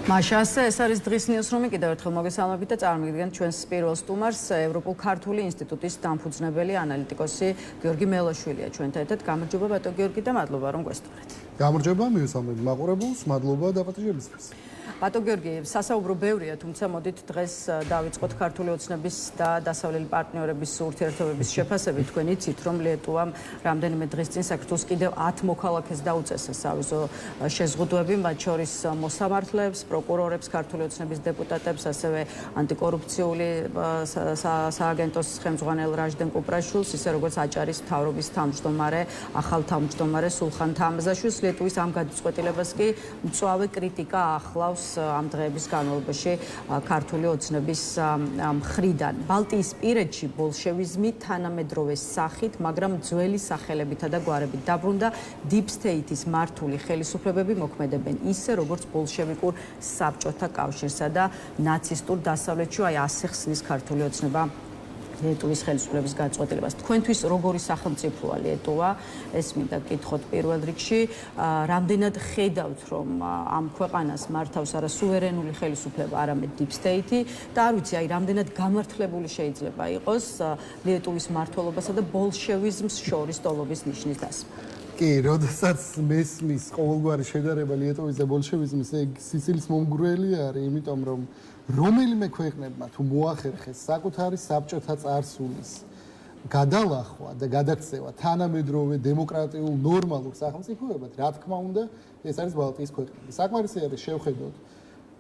მაშასე ეს არის დღის ნიუსრუმი კიდევ ერთხელ მოგესალმებით და წარმოგიდგენთ ჩვენს პირველ სტუმარს ევროპულ-ქართული ინსტიტუტის დამფუძნებელი ანალიტიკოსი გიორგი მელოშვილია ჩვენთან ერთად. გამარჯობა ბატონ გიორგი და მადლობა რომ გვესტუმრეთ. გამარჯობა, მივესალმებით მაყურებელს, მადლობა დაპატიჟებისთვის. ბატონ გიორგი, სასაუბრო ბევრია, თუმცა მოდით დღეს დავიწყოთ ქართული ოცნების და დასავლელი პარტნიორების ურთიერთობების შეფასებით. თქვენ იცით, რომ ლიეტუვამ რამდენიმე დღის წინ საქართველოს კიდევ 10 მოქალაქეს დაუწესა სავიზო შეზღუდვები, მათ შორის მოსამართლეებს, პროკურორებს, ქართული ოცნების დეპუტატებს, ასევე ანტიკორუფციული სააგენტოს ხელმძღვანელ რაჟდენ კუპრაშვილს, ისე როგორც აჭარის მთავრობის თავმჯდომარე, ახალ თავმჯდომარე სულხან თამაზაშვილს. ლიეტუვის ამ გადაწყვეტილებას კი მწვავე კრიტიკა ახლავს ამ დღეების განმავლობაში ქართული ოცნების მხრიდან. ბალტიისპირეთში ბოლშევიზმი თანამედროვე სახით, მაგრამ ძველი სახელებითა და გვარებით დაბრუნდა. Deep State-ის მართული ხელისუფლებები მოქმედებენ ისე, როგორც ბოლშევიკურ საბჭოთა კავშირსა და ნაცისტურ დასავლეთში. აი ასე ხსნის ქართული ოცნება ლიეტუვის ხელისუფლების გადაწყვეტილებას. თქვენთვის როგორი სახელმწიფოა ლიეტუვა? ეს მინდა გკითხოთ პირველ რიგში. რამდენად ხედავთ, რომ ამ ქვეყანას მართავს არა სუვერენული ხელისუფლება, არამედ Deep State და არ ვიცი, აი რამდენად გამართლებული შეიძლება იყოს ლიეტუვის მმართველობასა და ბოლშევიზმს შორის ტოლობის ნიშნის დასმა. კი, როდესაც მესმის ყოველგვარი შედარება ლიეტუვის და ბოლშევიზმის, ეგ სიცილის მომგვრელი არის, იმიტომ რომ რომელიმე ქვეყნებმა თუ მოახერხეს საკუთარი საბჭოთა წარსულის გადალახვა და გადაქცევა თანამედროვე დემოკრატიულ ნორმალურ სახელმწიფოებად, რა თქმა უნდა, ეს არის ბალტიის ქვეყნები. საკმარისი არის შევხედოთ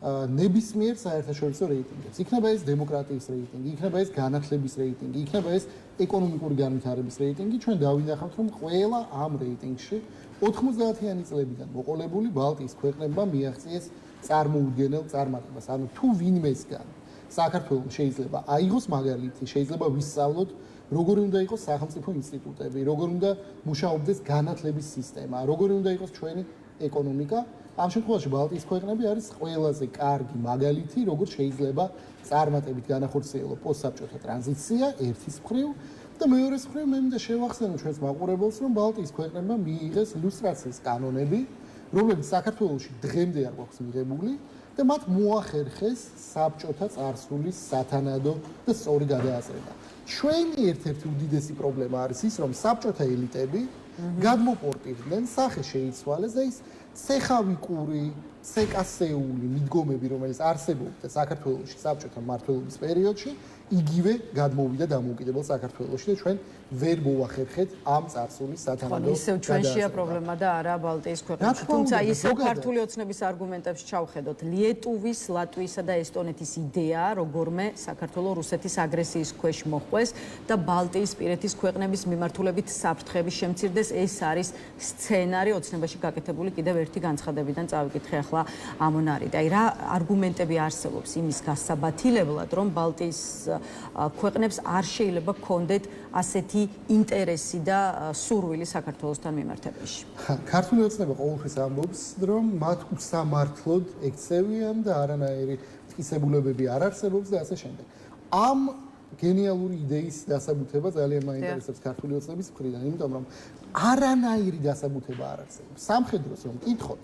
ნებისმიერ საერთაშორისო რეიტინგებს. იქნება ეს დემოკრატიის რეიტინგი, იქნება ეს განათლების რეიტინგი, იქნება ეს ეკონომიკური განვითარების რეიტინგი. ჩვენ დავინახავთ, რომ ყველა ამ რეიტინგში 90-იანი წლებიდან მოყოლებული ბალტიის ქვეყნებმა მიაღწიეს წარმოუდგენელ წარმატებას. ანუ თუ ვინმესგან საქართველოს შეიძლება აიღოს მაგალითი, შეიძლება ვისწავლოთ, როგორი უნდა იყოს სახელმწიფო ინსტიტუტები, როგორი უნდა მუშაობდეს განათლების სისტემა, როგორი უნდა იყოს ჩვენი ეკონომიკა. ამ შემთხვევაში ბალტიის ქვეყნები არის ყველაზე კარგი მაგალითი, როგორ შეიძლება წარმატებით განახორციელო პოსტსაბჭოთა ტრანზიცია ერთის მხრივ და მეორეს მხრივ მე მინდა შევახსენო ჩვენს მაყურებელს, რომ ბალტიის ქვეყნებმა მიიღეს ლუსტრაციის კანონები, რომლებიც საქართველოში დღემდე არ გვაქვს მიღებული და მათ მოახერხეს საბჭოთა წარსულის სათანადო და სწორი გადააზრება. ჩვენი ერთ-ერთი უდიდესი პრობლემა არის ის, რომ საბჭოთა ელიტები გადმოპორტირდნენ, სახე შეიცვალეს და ის ცეხავიკური, ცეკასეული მიდგომები, რომელიც არსებობდა საქართველოში საბჭოთა მმართველობის პერიოდში, იგივე გადმოვიდა დამოუკიდებელ საქართველოში და ჩვენ ვერ მოახერხეთ ამ წარსულის სათანადო ისევ ჩვენშია პრობლემა და არა ბალტიის ქვეყნებში. თუმცა ისევ ქართული ოცნების არგუმენტებს ჩავხედოთ. ლიეტუვის, ლატვიისა და ესტონეთის იდეა, როგორმე საქართველოს რუსეთის აგრესიის ქვეშ მოხვეს და ბალტიისპირეთის ქვეყნების მიმართულებით საფრთხების შემცირდეს, ეს არის სცენარი ოცნებაში გაკეთებული კიდევ ერთი განცხადებიდან წავიკითხე ახლა ამონარით. აი რა არგუმენტები არსებობს იმის გასაბათილებლად, რომ ბალტიის ქვეყნებს არ შეიძლება გქონდეთ ასეთი ინტერესი და სურვილი საქართველოსთან მიმართებაში. ქართული ოცნება ყოველთვის ამბობს, რომ მათ უსამართლოდ ექცევიან და არანაირი მტკიცებულებები არ არსებობს და ასე შემდეგ. ამ გენიალური იდეის დასაბუთება ძალიან მაინტერესებს ქართული ოცნების მხრიდან, იმიტომ რომ არანაირი დასაბუთება არ არსებობს. სამხედროს რომ კითხოთ,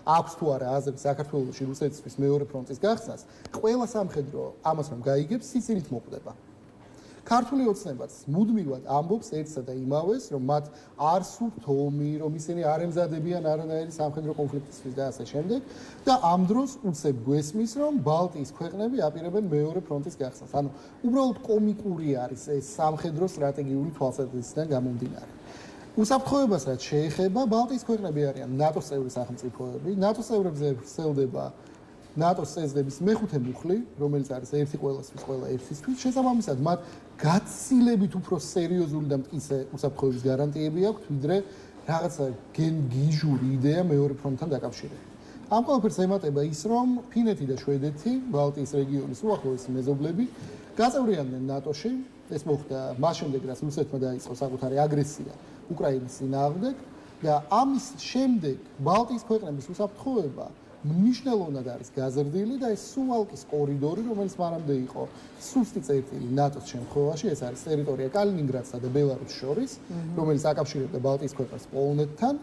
აქვს თუ არა აზრი საქართველოში რუსეთისთვის მეორე ფრონტის გახსნას, ყველა სამხედრო ამას რომ გაიგებს, სიცილით მოკვდება. ქართული ოცნებაც მუდმივად ამბობს ერთსა და იმავეს, რომ მათ არ სურთ ომი, რომ ისინი არ ემზადებიან არანაირი სამხედრო კონფლიქტისთვის და ასე შემდეგ და ამ დროს უცებ გვესმის, რომ ბალტიის ქვეყნები აპირებენ მეორე ფრონტის გახსნას. ანუ უბრალოდ კომიკური არის ეს სამხედრო სტრატეგიული თვალსაზრისიდან გამომდინარე. უსაფრთხოებას რაც შეეხება, ბალტიის ქვეყნები არიან ნატოს წევრი სახელმწიფოები. ნატოს წევრებზე ვრცელდება ნატოს წესდების მეხუთე მუხლი, რომელიც არის ერთი ყველასთვის, ყველა ერთისთვის. შესაბამისად, მათ გაცილებით უფრო სერიოზული და მტკიცე უსაფრთხოების გარანტიები აქვთ, ვიდრე რაღაცა გიჟური იდეა მეორე ფრონტთან დაკავშირებით. ამ ყველაფერს ემატება ის, რომ ფინეთი და შვედეთი, ბალტიის რეგიონის უახლოესი მეზობლები, გაწევრიანდნენ ნატოში. ეს მოხდა მას შემდეგ, რაც რუსეთმა დაიწყო საკუთარი აგრესია უკრაინის წინააღმდეგ და ამის შემდეგ ბალტიის ქვეყნების უსაფრთხოება მნიშვნელოვნად არის გაზრდილი და ეს სუვალკის კორიდორი, რომელიც მანამდე იყო სუსტი წერტილი ნატოს შემთხვევაში, ეს არის ტერიტორია კალინინგრადსა და ბელარუსს შორის, რომელიც აკავშირებდა ბალტიის ქვეყნებს პოლონეთთან,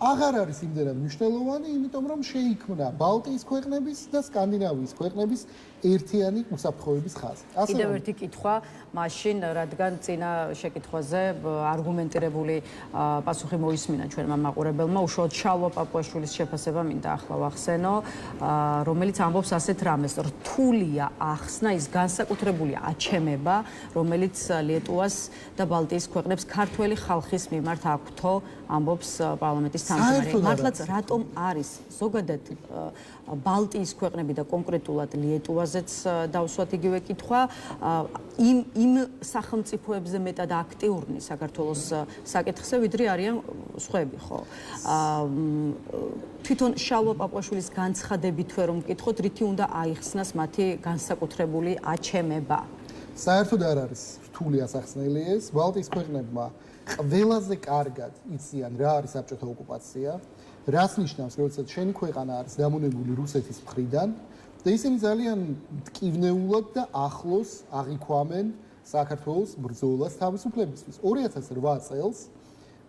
აღარ არის იმდენად მნიშვნელოვანი, იმიტომ რომ შეიქმნა ბალტიის ქვეყნების და სკანდინავიის ქვეყნების ერთიანი უსაფრთხოების ხაზი. კიდევ ერთი კითხვა, მაშინ რადგან წინა შეკითხვაზე არგუმენტირებული პასუხი მოისმინა ჩვენმა მაყურებელმა, უშუალოდ შალვა პაპუაშვილის შეფასება მინდა ახლა ვახსენო, რომელიც ამბობს ასეთ რამეს: რთულია ახსნა ის განსაკუთრებული აჩემება, რომელიც ლიტვას და ბალტიის ქვეყნებს ქართველი ხალხის მიმართ აქვთო, ამბობს პარლამენტის თავმჯდომარე. მართლაც რატომ არის ზოგადად ბალტიის ქვეყნები და კონკრეტულად ლიტვაზეც დავსვათ იგივე კითხვა, იმ სახელმწიფოებზე მეტად აქტიურნი საქართველოს საკითხზე, ვიდრე არიან სხვები, ხო? თვითონ შალვა პაპუაშვილის განცხადებით თუ რომ მკითხოთ, რითი უნდა აიხსნას მათი განსაკუთრებული აჩემება? საერთოდ არ არის რთული ასახსნელი ეს. ბალტიის ქვეყნებმა ყველაზე კარგად იციან რა არის საბჭოთა ოკუპაცია, რას ნიშნავს, როდესაც შენი ქვეყანა არის დამონებული რუსეთის მხრიდან და ისინი ძალიან მტკივნეულად და ახლოს აღიქვამენ საქართველოს ბრძოლას თავისუფლებისთვის. 2008 წელს,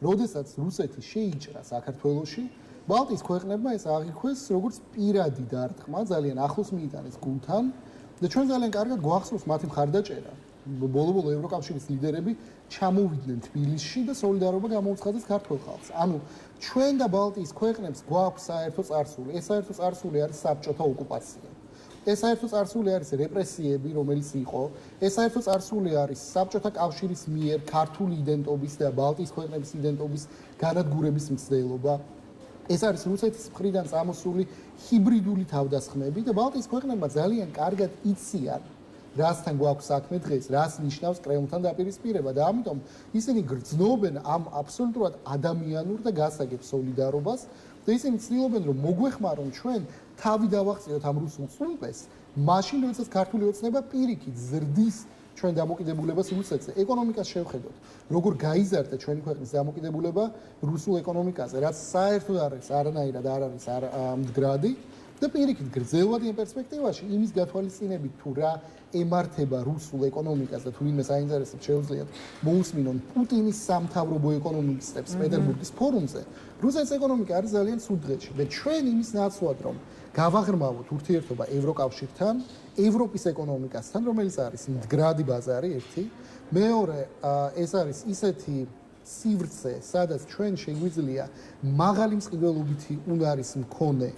როდესაც რუსეთი შეიჭრა საქართველოში, ბალტიის ქვეყნებმა ეს აღიქვეს როგორც პირადი დარტყმა, ძალიან ახლოს მიიტანეს გულთან და ჩვენ ძალიან კარგად გვახსოვს მათი მხარდაჭერა. ბოლო-ბოლო ევროკავშირის ლიდერები ჩამოვიდნენ თბილისში და სოლიდარობა გამოუცხადეს ქართულ ხალხს. ანუ ჩვენ და ბალტიის ქვეყნებს გვაქვს საერთო წარსული. ეს საერთო წარსული არის საბჭოთა ოკუპაცია. ეს საერთო წარსული არის რეპრესიები, რომელიც იყო. ეს საერთო წარსული არის საბჭოთა კავშირის მიერ ქართული იდენტობის და ბალტიის ქვეყნების იდენტობის განადგურების მცდელობა. ეს არის რუსეთის მხრიდან წამოსული ჰიბრიდული თავდასხმები და ბალტიის ქვეყნებმა ძალიან კარგად იციან რასთან გვაქვს საქმე დღეს, რას ნიშნავს კრემლთან დაპირისპირება და ამიტომ ისინი გრძნობენ ამ აბსოლუტურად ადამიანურ და გასაგებ სოლიდარობას და ისინი ცდილობენ რომ მოგვეხმარონ ჩვენ თავი დავაღწიოთ ამ რუსულ სულპეს, მაშინ როდესაც ქართული ოცნება პირიქით ზრდის ჩვენ დამოკიდებულებას რუსეთზე. ეკონომიკას შევხედოთ, როგორ გაიზარდა ჩვენი ქვეყნის დამოკიდებულება რუსულ ეკონომიკაზე, რაც საერთოდ არანაირად არ არის მდგრადი და პირიქით გრძელვად იმ პერსპექტივაში იმის გათვალისწინებით თუ რა ემართება რუსულ ეკონომიკას და თუ ვინმე საინტერესებს შეუძლიათ მოусმინონ პუტინის სამთავრობო ეკონომისტებს პეტერბურგის ფორუმზე, რუსეთის ეკონომიკა არის ძალიან ცუდ დღეში და ჩვენ იმის ნაცვლად რომ გავაღრმავოთ ურთიერთობა ევროკავშირთან, ევროპის ეკონომიკასთან, რომელიც არის მდგრადი ბაზარი ერთი, მეორე ეს არის ისეთი სივრცე, სადაც ჩვენ შეგვიძლია მაღალი მსყიდველობითი უნარის მქონე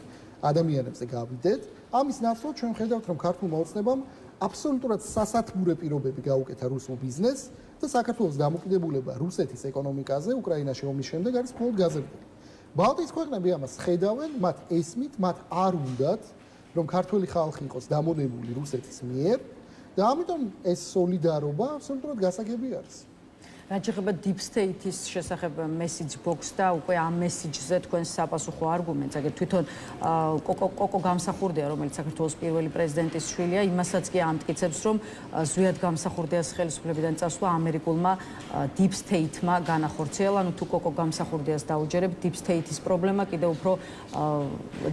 ადამიანებზე გავიდეთ. ამის ნაცვლად ჩვენ ხედავთ რომ ქართულმა ოცნებამ აბსოლუტურად სასათბურე პირობები გაუკეთა რუსულ ბიზნესს და საქართველოს დამოკიდებულება რუსეთის ეკონომიკაზე უკრაინაში ომის შემდეგ არის მხოლოდ გაზრდილი. ბალტიის ქვეყნები ამას ხედავენ, მათ ესმით, მათ არ უნდათ რომ ქართული ხალხი იყოს დამონებული რუსეთის მიერ და ამიტომ ეს სოლიდარობა აბსოლუტურად გასაგები არის. რაც შეეხება deep state-ის შესახებ message box და უკვე ამ message-ზე თქვენს sapasukho arguments, აგერ თვითონ კოკო გამსახურდია, რომელიც საქართველოს პირველი პრეზიდენტის შვილია, იმასაც კი ამტკიცებს, რომ ზვიად გამსახურდიას ხელისუფლებიდან წასვლა ამერიკულმა deep state-მა განახორციელა, ანუ თუ კოკო გამსახურდიას დაუჯერებთ, deep state-ის პრობლემა კიდევ უფრო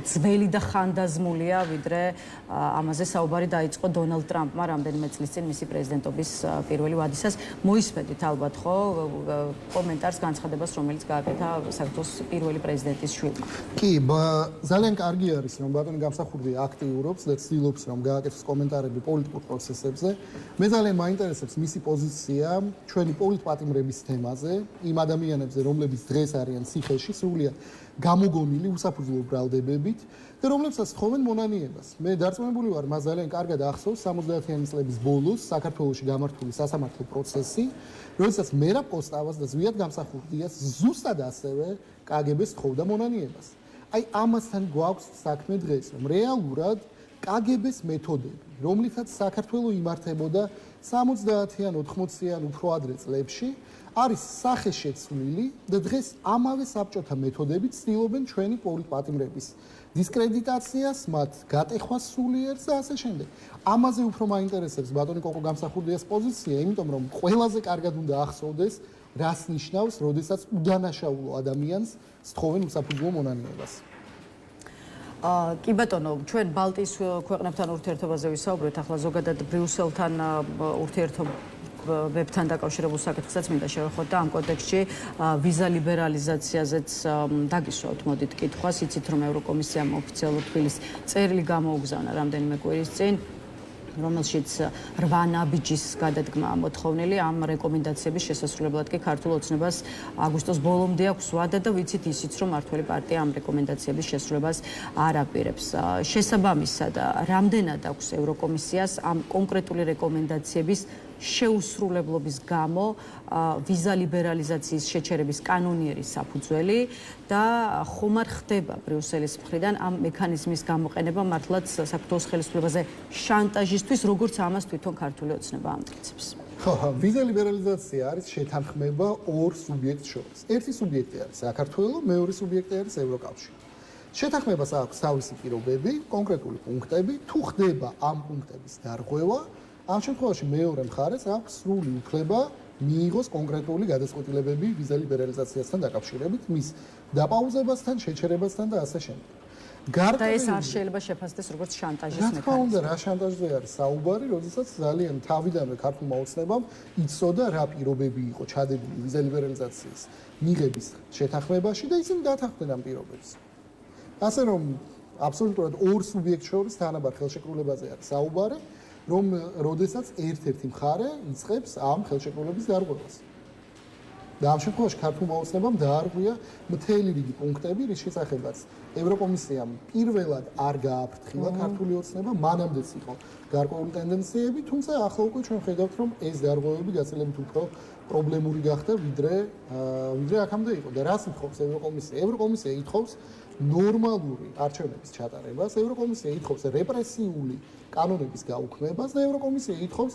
ძველი და ხანდაზმულია, ვიდრე ამაზე საუბარი დაიწყო დონალდ ტრამპმა რამდენიმე წლის წინ მისი პრეზიდენტობის პირველი ვადისას. მოისმენთ ალბათ კომენტარს განცხადებას, რომელიც გააკეთა საქართველოს პირველი პრეზიდენტის შვილმა. კი, ძალიან კარგი არის, რომ ბატონი გამსახურდია აქტიურობს და ცდილობს, რომ გააკეთოს კომენტარები პოლიტიკურ პროცესებზე. მე ძალიან მაინტერესებს მისი პოზიცია ჩვენი პოლიტპატიმრების თემაზე, იმ ადამიანებზე, რომლებიც დღეს არიან ციხეში, სრულიად გამოგონილი უსაფუძვლო ბრალდებებით და რომლებსაც თხოვენ მონანიებას. მე დარწმუნებული ვარ, მას ძალიან კარგად ახსოვს 70-იანი წლების ბოლოს საქართველოში გამართული სასამართლო პროცესი, როდესაც მერაბ კოსტავას და ზვიად გამსახურდიას ზუსტად ასევე კგბ-ს თხოვდა მონანიებას. აი ამასთან გვაქვს საქმე დღეს, რომ რეალურად კგბ-ს მეთოდები, რომლითაც საქართველო იმართებოდა 70-იან, 80-იან უფრო ადრე წლებში, არის სახეშეცვლილი და დღეს ამავე საბჭოთა მეთოდებით ცდილობენ ჩვენი პოლიტპატიმრების დისკრედიტაციას, მათ გატეხვას სულიერს და ასე შემდეგ. ამაზე უფრო მაინტერესებს ბატონი კოკო გამსახურდიას პოზიცია, იმიტომ რომ ყველაზე კარგად უნდა ახსოვდეს, რას ნიშნავს, როდესაც უდანაშაულო ადამიანს სთხოვენ უსაფუძვლო მონანიებას. კი ბატონო, ჩვენ ბალტიის ქვეყნებთან ურთიერთობაზე ვისაუბრეთ, ახლა ზოგადად ბრიუსელთან ურთიერთობა ვებთან დაკავშირებულ საკითხსაც მინდა შევეხოთ და ამ კონტექსტში ვიზა ლიბერალიზაციაზეც დაგისვათ მოდით კითხვას. იცით რომ ევროკომისიამ ოფიციალურ თბილისს წერილი გამოუგზავნა რამდენიმე კვირის წინ, რომელშიც 8 ნაბიჯის გადადგმა მოთხოვნილი. ამ რეკომენდაციების შესასრულებლად კი ქართულ ოცნებას აგვისტოს ბოლომდე აქვს ვადა და ვიცით ისიც რომ მართველი პარტია ამ რეკომენდაციების შესრულებას არ აპირებს. შესაბამისად, რამდენად აქვს ევროკომისიას ამ კონკრეტული რეკომენდაციების შეუსრულებლობის გამო ვიზა ლიბერალიზაციის შეჩერების კანონიერი საფუძველი და ხომ არ ხდება ბრიუსელის მხრიდან ამ მექანიზმის გამოყენება მართლაც საქართველოს ხელისუფლებაზე შანტაჟისთვის, როგორც ამას თვითონ ქართული ოცნება ამტკიცებს. ხო, ვიზა ლიბერალიზაცია არის შეთანხმება ორ სუბიექტს შორის. ერთი სუბიექტი არის საქართველო, მეორე სუბიექტი არის ევროკავშირი. შეთანხმებას აქვს თავისი პირობები, კონკრეტული პუნქტები, თუ ხდება ამ პუნქტების დარღვევა, ამ შემთხვევაში მეორე მხარეს აქვს სრული უფლება მიიღოს კონკრეტული გადაწყვეტილებები ვიზა ლიბერალიზაციასთან დაკავშირებით, მის დაპაუზებასთან, შეჩერებასთან და ასე შემდეგ. და ეს არ შეიძლება შეფასდეს როგორც შანტაჟის მექანიზმი. რა თქმა უნდა, მექანიზმი. რა შანტაჟზე არის საუბარი, როდესაც ძალიან თავიდანვე ქართულმა ოცნებამ იცოდა რა პირობები იყო ჩადებული ვიზა ლიბერალიზაციის მიღების შეთანხმებაში და ისინი დათანხმდნენ ამ პირობებს. ასე რომ აბსოლუტურად ორ სუბიექტს შორის თანაბარ ხელშეკრულებაზე არის საუბარი, რომ როდესაც ერთ-ერთი მხარე იწყებს ამ ხელშეკრულების დარღვევას. და ამ შემთხვევაში ქართულმა ოცნებამ დაარღვია მთელი რიგი პუნქტები, რის შესახებაც ევროკომისიამ პირველად არ გააფრთხილა ქართული ოცნება, მანამდეც იყო გარკვეული ტენდენციები, თუმცა ახლა უკვე ჩვენ ხედავთ, რომ ეს დარღვევები გაცილებით უფრო პრობლემური გახდა, ვიდრე აქამდე იყო. და რას ითხოვს ევროკომისია? ევროკომისია ითხოვს ნორმალური არჩევნების ჩატარებას, ევროკომისია ითხოვს რეპრესიული კანონების გაუქმებას და ევროკომისია ითხოვს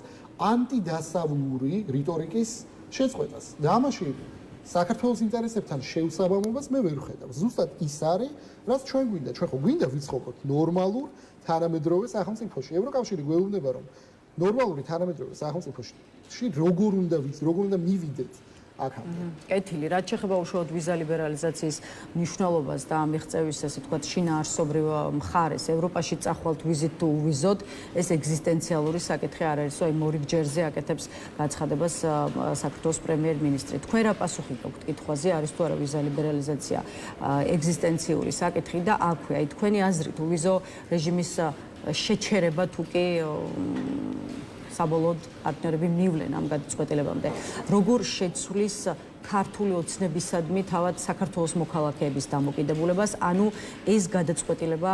ანტიდასავლური რიტორიკის შეწყვეტას. და ამაში საქართველოს ინტერესებთან შეუსაბამობას მე ვერ ვხედავ. ზუსტად ის არის, რაც ჩვენ გვინდა. ჩვენ ხო გვინდა ვიცხოვროთ ნორმალურ თანამედროვე სახელმწიფოში. ევროკავშირი გვეუბნება, რომ ნორმალური თანამედროვე სახელმწიფოში როგორ უნდა მივიდეთ აქამდე. კეთილი, რაც შეეხება უშუალოდ ვიზა ლიბერალიზაციის მნიშვნელობას და ამ მიღწევის, ასე ვთქვათ, შინაარსობრივ მხარეს, ევროპაში წახვალთ ვიზით თუ უვიზოთ, ეს ეგზისტენციალური საკითხი არ არის, აი მორიგჯერზე აკეთებს გაცხადებას საქართველოს პრემიერ-მინისტრი. თქვენ რა პასუხი გაქვთ კითხვაზე, არის თუ არა ვიზა ლიბერალიზაცია ეგზისტენციური საკითხი და აქვე, აი თქვენი აზრით, უვიზო რეჟიმის შეჩერება თუ კი საბოლოოდ პარტნიორები მივლენ ამ გადაწყვეტილებამდე. როგორ შეცვლის ქართული ოცნებისადმი თავად საქართველოს მოქალაქეების დამოკიდებულებას, ანუ ეს გადაწყვეტილება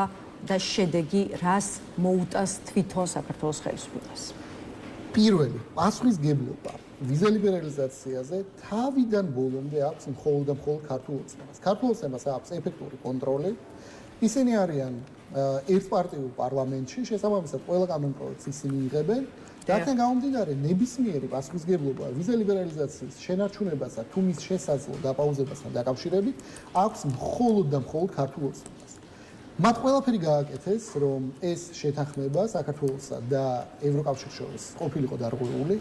და შედეგი რას მოუტას თვითონ საქართველოს ხელისუფლებას? პირველი, პასუხისგებლობა ვიზა ლიბერალიზაციაზე თავიდან ბოლომდე აქვს მხოლოდ და მხოლოდ ქართულ ოცნებას. ქართულ ოცნებას აქვს ეფექტური კონტროლი. ისინი არიან ერთპარტიულ პარლამენტში, შესაბამისად ყველა კანონპროექტს ისინი იღებენ. რადგან გამომდინარე ნებისმიერი პასუხისგებლობა ვიზა ლიბერალიზაციის შენარჩუნებასა თუ მის შესაძლო დაპაუზებასთან დაკავშირებით აქვს მხოლოდ და მხოლოდ ქართულ ოცნებას. მათ ყველაფერი გააკეთეს, რომ ეს შეთანხმება საქართველოსა და ევროკავშირის შორის ყოფილიყო დარღვეული,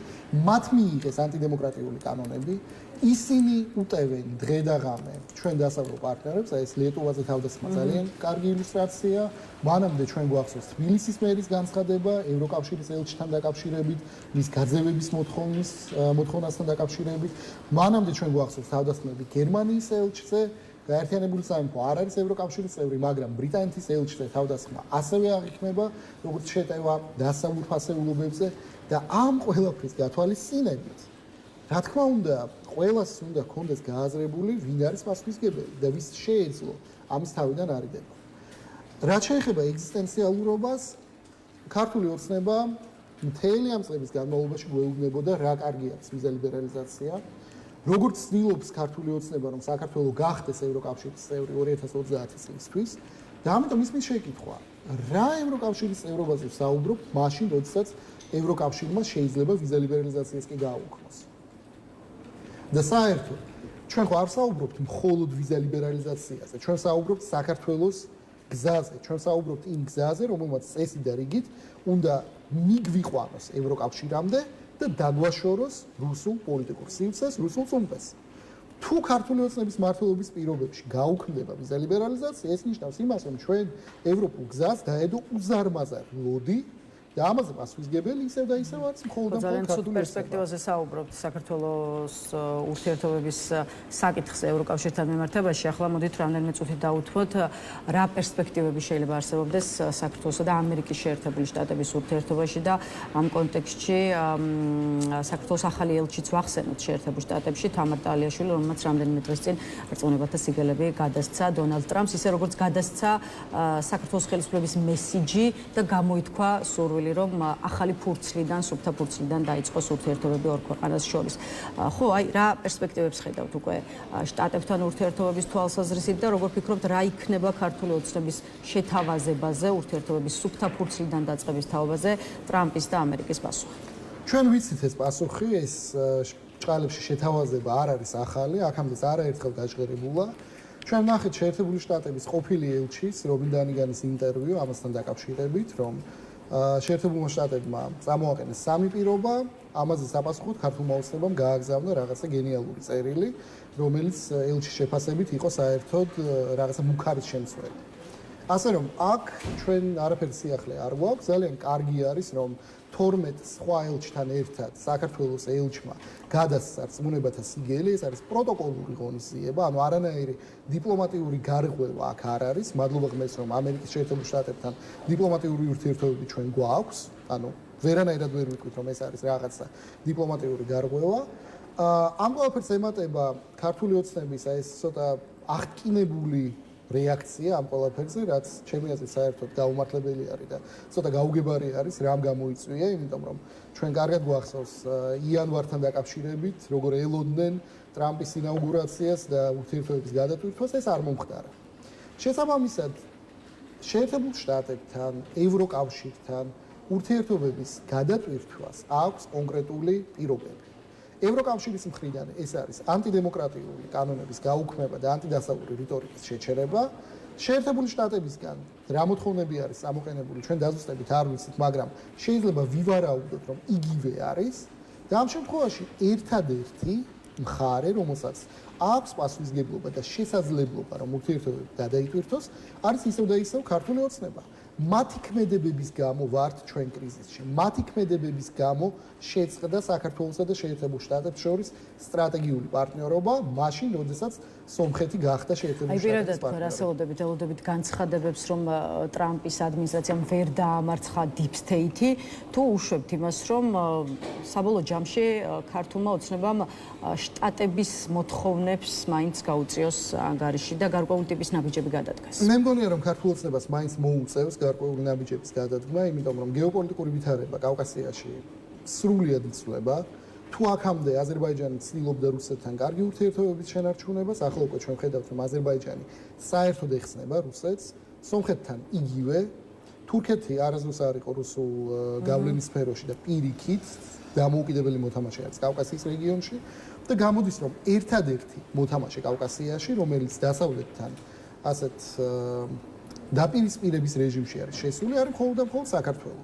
მათ მიიღეს ანტიდემოკრატიული კანონები, ისინი უტევენ დღე და ღამე ჩვენ დასავლელ პარტნიორებს, აი ეს ლიტვაზე თავდასხმა ძალიან კარგი ილუსტრაცია. მანამდე ჩვენ გვახსოვს თბილისის მერის განცხადება ევროკავშირის ელჩთან დაკავშირებით, მის გაძევების მოთხოვნასთან დაკავშირებით. მანამდე ჩვენ გვახსოვს თავდასხმები გერმანიის ელჩზე, გაერთიანებული სამეფო არ არის ევროკავშირის წევრი, მაგრამ ბრიტანეთის ელჩზე თავდასხმა ასევე აღიქმება, როგორც შეტევა დასავლურ ფასეულობებზე და ამ ყველაფრის გათვალისწინებით, რა თქმა უნდა, ყველას უნდა ქონდეს გააზრებული, ვინ არის პასუხისმგებელი და ვის შეეძლო ამის თავიდან არიდება. რაც შეეხება ეგზისტენციალურობას, ქართული ოცნება მთელი ამ წლების განმავლობაში გვეუბნებოდა, რა კარგი არის ვიზა ლიბერალიზაცია. როგორც ცდილობს ქართული ოცნება, რომ საქართველო გახდეს ევროკავშირის წევრი 2030 წლისთვის და ამიტომ ისმის შეკითხვა, რა ევროკავშირის წევრობაზე საუბრობ, მაშინ, როდესაც ევროკავშირმა შეიძლება ვიზა ლიბერალიზაციას კი გააუქმოს. და საერთოდ, ჩვენ ხო არ საუბრობთ მხოლოდ ვიზა ლიბერალიზაციაზე, ჩვენ საუბრობთ საქართველოს გზაზე, ჩვენ საუბრობთ იმ გზაზე, რომელმაც წესი და რიგით უნდა მიგვიყვანოს ევროკავშირამდე და დაგვაშოროს რუსულ პოლიტიკურ სივრცეს, რუსულ წუმპეს. თუ ქართული ოცნების მმართველობის პირობებში გაუქმდება ვიზა ლიბერალიზაცია, ეს ნიშნავს იმას, რომ ჩვენ ევროპულ გზას დაედო უზარმაზარ ლოდი და ამაზე პასუხისმგებელი ისევ და ისევ არის მხოლოდ და ძალიან მხოლოდ ცუდ პერსპექტივაზე საუბრობთ საქართველოს ურთიერთობების საკითხს ევროკავშირთან მიმართებაში. ახლა მოდით რამდენიმე წუთი დაუთმოთ, რა პერსპექტივები შეიძლება არსებობდეს საქართველოსა და ამერიკის შეერთებული შტატების ურთიერთობაში და ამ კონტექსტში საქართველოს ახალი ელჩიც ვახსენოთ შეერთებულ შტატებში თამარ ტალიაშვილი, რომელმაც რამდენიმე დღის წინ რწმუნებათა სიგელები გადასცა დონალდ ტრამპს, ისე როგორც გადასცა საქართველოს ხელისუფლების მესიჯი და გამოითქვა სურვილი, რომ ახალი ფურცლიდან, სუფთა ფურცლიდან დაიწყოს ურთიერთობები ორ ქვეყანას შორის. ხო, აი რა პერსპექტივებს ხედავთ უკვე შტატებთან ურთიერთობების თვალსაზრისით და როგორ ფიქრობთ, რა იქნება ქართული ოცნების შეთავაზებაზე, ურთიერთობების სუფთა ფურცლიდან დაწყების თაობაზე ტრამპის და ამერიკის პასუხი? ჩვენ ვიცით ეს პასუხი, ეს ჭყალებში შეთავაზება არ არის ახალი, აქამდეც არაერთხელ გაჟღერებულა. ჩვენ ნახეთ შეერთებული შტატების ყოფილი ელჩის რობინ დანიგანის ინტერვიუ ამასთან დაკავშირებით, რომ შეერთებულმა შტატებმა წამოაყენეს სამი პირობა, ამაზე საპასუხოდ ქართულმა ოცნებამ გააგზავნა რაღაცა გენიალური წერილი, რომელიც ელჩის შეფასებით იყო საერთოდ რაღაცა მუქარის შემცველი. ასე რომ აქ ჩვენ არაფერი სიახლე არ გვაქვს, ძალიან კარგი არის, რომ 12 სხვა ელჩთან ერთად საქართველოს ელჩმა გადასცა რწმუნებათა სიგელი, ეს არის პროტოკოლური ღონისძიება, ანუ არანაირი დიპლომატიური გარღვევა აქ არ არის, მადლობა ღმერთს, რომ ამერიკის შეერთებულ შტატებთან დიპლომატიური ურთიერთობები ჩვენ გვაქვს, ანუ ვერანაირად ვერ ვიტყვით, რომ ეს არის რაღაცა დიპლომატიური გარღვევა. ამ ყველაფერს ემატება ქართული ოცნების ეს ცოტა აღტკინებული რეაქცია ამ ყველაფერზე, რაც ჩემი აზრით საერთოდ გაუმართლებელი არის და ცოტა გაუგებარი არის, რამ გამოიწვია, იმიტომ რომ ჩვენ კარგად გვახსოვს იანვართან დაკავშირებით, როგორ ელოდნენ ტრამპის ინაუგურაციას და ურთიერთობების გადატვირთვას, ეს არ მომხდარა. შესაბამისად, შეერთებულ შტატებთან, ევროკავშირთან ურთიერთობების გადატვირთვას აქვს კონკრეტული პირობები. ევროკავშირის მხრიდან ეს არის ანტიდემოკრატიული კანონების გაუქმება და ანტიდასავლური რიტორიკის შეჩერება. შეერთებული შტატებისგან რა მოთხოვნები არის წამოყენებული, ჩვენ დაზუსტებით არ ვიცით, მაგრამ შეიძლება ვივარაუდოთ, რომ იგივე არის და ამ შემთხვევაში ერთადერთი მხარე, რომელსაც აქვს პასუხისმგებლობა და შესაძლებლობა, რომ ურთიერთობები გადაიტვირთოს, არის ისევ და ისევ ქართული ოცნება. მათი ქმედებების გამო ვართ ჩვენ კრიზისში. მათი ქმედებების გამო შეწყდა საქართველოსა და შეერთებულ შტატებს შორის სტრატეგიული პარტნიორობა, მაშინ, როდესაც სომხეთი გახდა შეერთებული შტატების პარტნიორი. რასაუდებით, ელოდებით განცხადებებს, რომ ტრამპის ადმინისტრაციამ ვერ დაამარცხა deep state-ი, თუ უშვებთ იმას, რომ საბოლოო ჯამში ქართულმა ოცნებამ შტატების მოთხოვნებს მაინც გაუწიოს ანგარიში და გარკვეული ტიპის ნაბიჯები გადადგეს. მე მგონია, რომ ქართულ ოცნებას მაინც მოუწევს გარკვეული ნაბიჯების გადადგმა, იმიტომ რომ გეოპოლიტიკური ვითარება კავკასიაში სრულიად იცვლება. თუ აქამდე აზერბაიჯანი ცდილობდა რუსეთთან კარგი ურთიერთობების შენარჩუნებას, ახლა უკვე ჩვენ ხედავთ, რომ აზერბაიჯანი საერთოდ ეხსნება რუსეთს, სომხეთთან იგივე, თურქეთი არასდროს არ იყო რუსულ გავლენის სფეროში და პირიქით დამოუკიდებელი მოთამაშე არის კავკასიის რეგიონში და გამოდის, რომ ერთადერთი მოთამაშე კავკასიაში, რომელიც დასავლეთთან ასეთ დაპირისპირების რეჟიმში არის შესული, არის მხოლოდ და მხოლოდ საქართველო.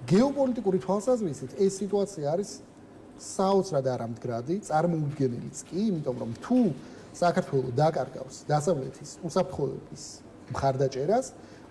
გეოპოლიტიკური თვალსაზრისით ეს სიტუაცია არის საოცრად არამდგრადი, წარმოუდგენელიც კი, იმიტომ რომ თუ საქართველო დაკარგავს დასავლეთის უსაფრთხოების მხარდაჭერას,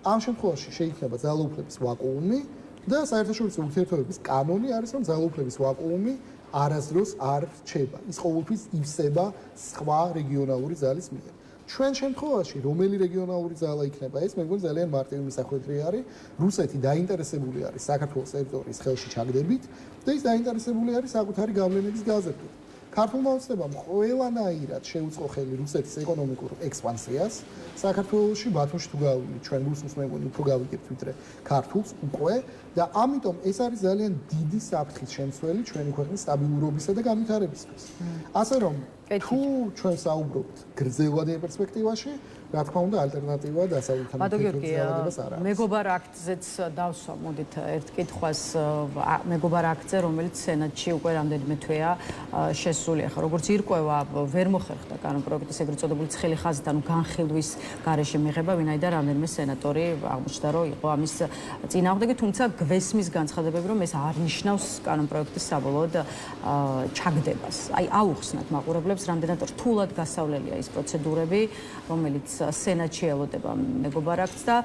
ამ შემთხვევაში შეიქმნება ძალაუფლების ვაკუუმი და საერთაშორისო ურთიერთობების კანონი არის, რომ ძალაუფლების ვაკუუმი არასდროს არ რჩება. ის ყოველთვის ივსება სხვა რეგიონალური ძალის მიერ. ჩვენ შემთხვევაში რომელი რეგიონალური ძალა იქნება ეს, მე მგონი ძალიან მარტივი მისახვედრი არის. რუსეთი დაინტერესებული არის საქართველოს ტერიტორიის ხელში ჩაგდებით და ის დაინტერესებული არის საკუთარი გავლენების გაზრდით. ქართულმა ოცნებამ ყველანაირად შეუწყო ხელი რუსეთის ეკონომიკურ ექსპანსიას საქართველოში, ბათუმში თუ გავიდით, ჩვენ რუსულს მე მგონი უფრო გავიგებთ ვიდრე ქართულს უკვე და ამიტომ ეს არის ძალიან დიდი საფრთხის შემცველი ჩვენი ქვეყნის სტაბილურობისა და განვითარებისთვის. ასე რომ თუ ჩვენ საუბრობთ გრძელვადიან პერსპექტივაში, რა თქმა უნდა, ალტერნატივა დასავლეთთან ურთიერთობების არ არის. მეგობარ აქტზეც დავსვა, მოდით ერთ კითხვას, მეგობარ აქტზე, რომელიც სენატში უკვე რამდენიმე თვეა შესული. ახლა როგორც ირკვევა, ვერ მოხერხდა კანონპროექტის ეგრეთ წოდებული ცხელი ხაზით, ანუ განხილვის გარეშე მიღება, ვინაიდან რამდენიმე სენატორი აღმოჩნდა, რომ იყო ამის წინააღმდეგი, თუმცა გვესმის განცხადებები, რომ ეს არ ნიშნავს კანონპროექტის საბოლოოდ ჩაგდებას. აი, აუხსნათ მაყურებლებს ფიქრობს, რამდენად რთულად გასავლელია ის პროცედურები, რომელიც სენატში ელოდება მეგობარაკს და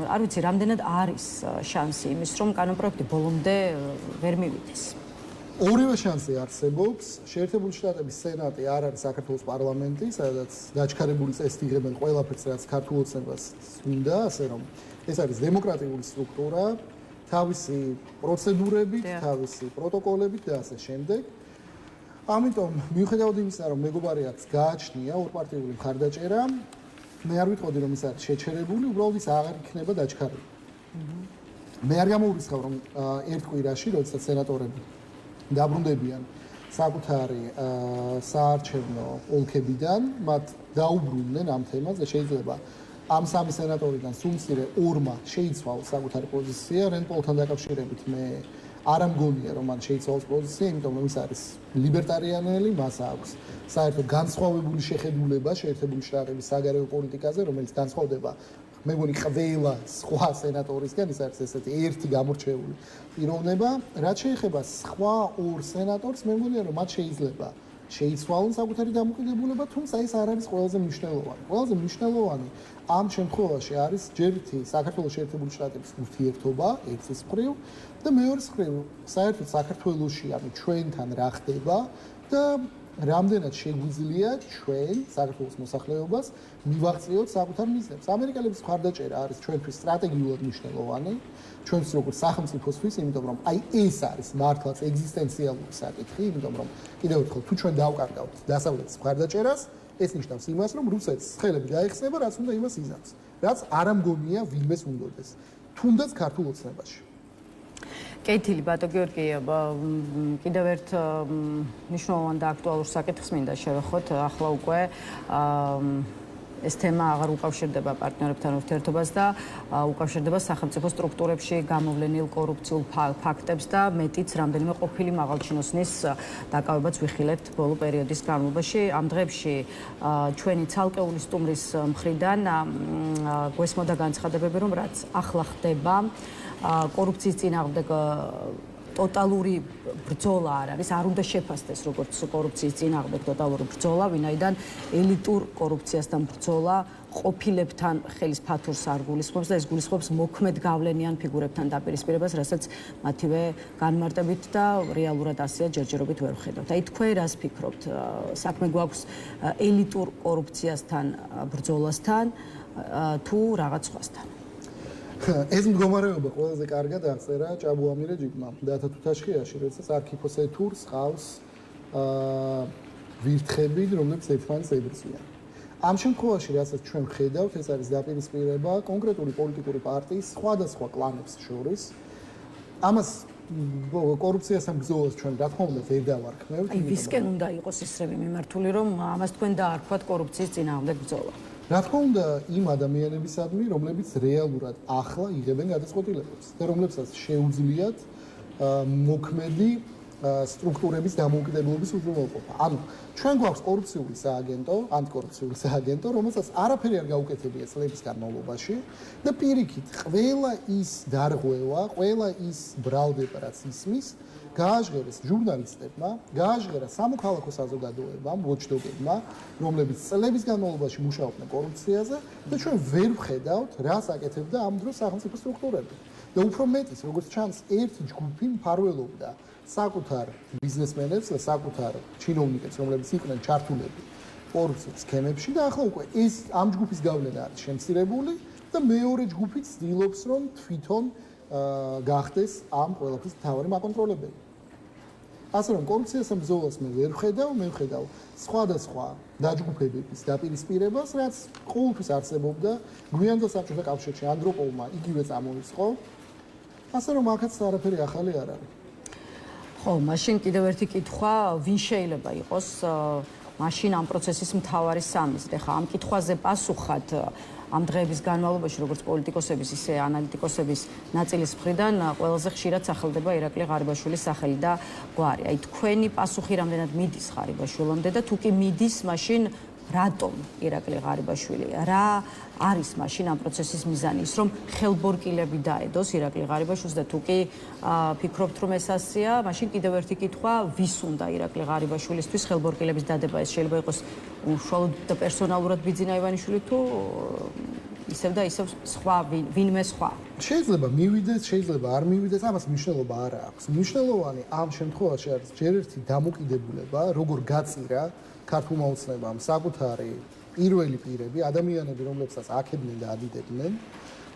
არ ვიცი, რამდენად არის შანსი იმის, რომ კანონპროექტი ბოლომდე ვერ მივიდეს. ორივე შანსი არსებობს. შეერთებული შტატების სენატი არ არის საქართველოს პარლამენტი, სადაც დაჩქარებული წესით იღებენ ყველაფერს, რაც ქართულ ოცნებას უნდა, ასე რომ ეს არის დემოკრატიული სტრუქტურა, თავისი პროცედურებით, თავისი პროტოკოლებით და ასე შემდეგ. ამიტომ მიუხედავად იმისა, რომ მეგობარი აქვს გააჩნია ორპარტიული მხარდაჭერა, მე არ ვიტყოდი, რომ ის არის შეჩერებული, უბრალოდ ის აღარ იქნება დაჩქარებული. მე არ გამოვრიცხავ, რომ ერთ კვირაში, როდესაც სენატორები დაბრუნდებიან საკუთარი საარჩევნო ოლქებიდან, მათ დაუბრუნდნენ ამ თემას და შეიძლება ამ სამი სენატორიდან სულ მცირე ორმა შეიცვალოს საკუთარი პოზიცია რენტ-პოლთან დაკავშირებით. მე არ ამგონია, რომ მან შეიცვალოს პოზიცია, იმიტომ რომ ის არის ლიბერტარიანელი, მას აქვს საერთოდ განსხვავებული შეხედულება შეერთებული შტატების საგარეო პოლიტიკაზე, რომელიც განსხვავდება მე მგონი ყველა სხვა სენატორისგან, ის არის ესეთი ერთი გამორჩეული პიროვნება. რაც შეეხება სხვა ორ სენატორს, მე მგონია, რომ მათ შეიძლება შეიცვალონ საკუთარი დამოკიდებულება, თუმცა ეს არ არის ყველაზე მნიშვნელოვანი. ყველაზე მნიშვნელოვანი ამ შემთხვევაში არის ჯერითი საქართველოს შეერთებული შტატების ურთიერთობა ერთის მხრივ და მეორეს მხრივ საერთოდ საქართველოში ამი ჩვენთან რა ხდება და რამდენად შეგვიძლია ჩვენ საქართველოს მოსახლეობას მივაღწიოთ საკუთარ მიზნებს. ამერიკელების მხარდაჭერა არის ჩვენთვის სტრატეგიულად მნიშვნელოვანი, ჩვენთვის როგორც სახელმწიფოსთვის, იმიტომ რომ აი ეს არის მართლაც ეგზისტენციალური საკითხი, იმიტომ რომ კიდევ ერთხელ თუ ჩვენ დავკარგავთ დასავლეთის მხარდაჭერას, ეს ნიშნავს იმას, რომ რუსეთის ხელები გაიხსნება, რაც უნდა იმას იზამს, რაც არ ამგონია ვინმეს უნდოდეს, თუნდაც ქართულ ოცნებაში. კეთილი ბატო გიორგი, კიდევ ერთ მნიშვნელოვან და აქტუალურ საკითხს მინდა შევეხოთ. ახლა უკვე ეს თემა აღარ უკავშირდება პარტნიორებთან ურთიერთობას და უკავშირდება სახელმწიფო სტრუქტურებში გამოვლენილ კორუფციულ ფაქტებს და მეტიც რამდენიმე ყოფილი მაღალჩინოსნის დაკავებაც ვიხილეთ ბოლო პერიოდის განმავლობაში. ამ დღეებში ჩვენი ცალკეული სტუმრის მხრიდან გვესმოდა განცხადებები, რომ რაც ახლა ხდება კორუფციის წინააღმდეგ ტოტალური ბრძოლა არ არის, არ უნდა შეფასდეს როგორც კორუფციის წინააღმდეგ ტოტალური ბრძოლა, ვინაიდან ელიტურ კორუფციასთან ბრძოლა ყოფილებთან ხელის ფათურს არ გულისხმობს და ეს გულისხმობს მოქმედ გავლენიან ფიგურებთან დაპირისპირებას, რასაც მათივე განმარტებით და რეალურად ასეა ჯერჯერობით ვერ ვხედავთ. აი თქვენ რას ფიქრობთ? საქმე გვაქვს ელიტურ კორუფციასთან ბრძოლასთან თუ რაღაც სხვასთან? ეს მდგომარეობა ყველაზე კარგად აღწერა ჭაბუამირე ჯიბმა დათა თუთაშხიაში, როდესაც არქიფოსეთურს ყავს ვირთხები, რომლებიც ერთმანეთს ებრძვიან. ამ შემთხვევაში, რასაც ჩვენ ვხედავთ, ეს არის დაპირისპირება კონკრეტული პოლიტიკური პარტიის სხვადასხვა კლანებს შორის. ამას კორუფციასთან ბრძოლას ჩვენ რა თქმა უნდა ვერ დავარქმევთ. აი ვისკენ უნდა იყოს ისრები მიმართული, რომ ამას თქვენ დაარქვათ კორუფციის წინააღმდეგ ბრძოლა. რა თქმა უნდა, იმ ადამიანებისადმი, რომლებიც რეალურად ახლა იღებენ გადაწყვეტილებებს და რომლებსაც შეუძლიათ მოქმედი სტრუქტურების დამოუკიდებლობის უზრუნველყოფა. ანუ ჩვენ გვაქვს კორუფციული სააგენტო, ანტიკორუფციული სააგენტო, რომელსაც არაფერი არ გაუკეთებია წლების განმავლობაში და პირიქით, ყველა ის დარღვევა, ყველა ის ბრალდება, რაც ისმის, გააჟღერეს ჟურნალისტებმა, გააჟღერა სამოქალაქო საზოგადოებამ, watchdog-ებმა, რომლებიც წლების განმავლობაში მუშაობდნენ კორუფციაზე და ჩვენ ვერ ვხედავთ, რას აკეთებდა ამ დროს სახელმწიფო სტრუქტურები. და უფრო მეტიც, როგორც ჩანს, ერთი ჯგუფი მფარველობდა საკუთარ ბიზნესმენებს და საკუთარ ჩინოვნიკებს, რომლებიც იყვნენ ჩართულები კორუფციის სქემებში და ახლა უკვე ეს ამ ჯგუფის გავლენა არის შემცირებული და მეორე ჯგუფი ცდილობს, რომ თვითონ გახდეს ამ ყველაფრის მთავარი მაკონტროლებელი. ასე რომ კორუფციასთან ბრძოლას მე ვერ ვხედავ, მე ვხედავ სხვადასხვა დაჯგუფებების დაპირისპირებას, რაც ყოველთვის არსებობდა გვიანდელ საბჭოთა კავშირში ანდროპოლმა იგივე წამოიწყო. ასე რომ აქაც არაფერი ახალი არ არის. ხო, მაშინ კიდევ ერთი კითხვა, ვინ შეიძლება იყოს მაშინ ამ პროცესის მთავარი სამიზნე? ხა ამ კითხვაზე პასუხად ამ დღეების განმავლობაში როგორც პოლიტიკოსების, ისე ანალიტიკოსების ნაწილის მხრიდან ყველაზე ხშირად სახელდება ირაკლი ღარიბაშვილის სახელი და გვარი. აი თქვენი პასუხი რამდენად მიდის ღარიბაშვილამდე და თუ კი მიდის, მაშინ რატომ ირაკლი ღარიბაშვილი რა არის მაშინ ამ პროცესის მიზანი ის რომ ხელბორკილები დაედოს ირაკლი ღარიბაშვილს და თუ კი ფიქრობთ რომ ეს ასეა მაშინ კიდევ ერთი კითხვა ვის უნდა ირაკლი ღარიბაშვილისთვის ხელბორკილების დადება ეს შეიძლება იყოს უშუალოდ და პერსონალურად ბიძინა ივანიშვილი თუ ისევ და ისევ სხვა ვინმე სხვა შეიძლება მივიდეს, შეიძლება არ მივიდეს, ამას მნიშვნელობა არ აქვს. მნიშვნელოვანი ამ შემთხვევაში არის ჯერ ერთი დამოკიდებულება, როგორ გაწირა ქართულმა ოცნებამ საკუთარი პირველი პირები, ადამიანები, რომლებსაც აქებდნენ და ადიდებდნენ.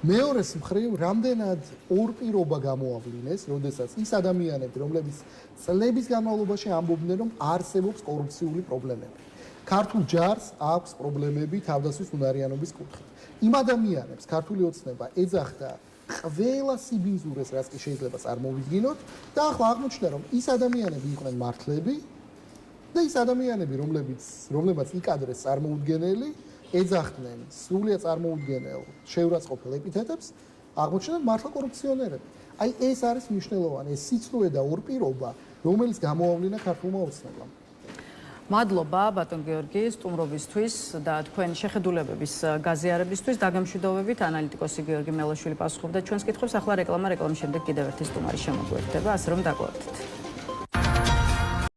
მეორეს მხრივ, რამდენად ორპირობა გამოავლინეს, როდესაც ის ადამიანები, რომლებიც წლების განმავლობაში ამბობდნენ, რომ არსებობს კორუფციული პრობლემები. ქართულ ჯარს აქვს პრობლემები თავდასხმის უნარიანობის კუთხით. იმ ადამიანებს ქართული ოცნება ეძახდა ყველა სიბინძურეს, რაც კი შეიძლება წარმოვიდგინოთ და ახლა აღმოჩნდა, რომ ის ადამიანები იყვნენ მართლები და ის ადამიანები, რომლებიც იკადრეს წარმოუდგენელი, ეძახდნენ სრულიად წარმოუდგენელ შეურაცხყოფელ ეპითეტებს, აღმოჩნდნენ მართლა კორუფციონერები. აი ეს არის მნიშვნელოვანი, ეს სიცრუე და ორპირობა, რომელიც გამოავლინა ქართულმა ოცნებამ. მადლობა ბატონ გიორგი სტუმრობისთვის და თქვენი შეხედულებების გაზიარებისთვის დაგემშვიდობებით ანალიტიკოსი გიორგი მელაშვილი პასუხობდა ჩვენს კითხვებს ახლა რეკლამის შემდეგ კიდევ ერთი სტუმარი შემოგვერთდება ასე რომ დაგვერდით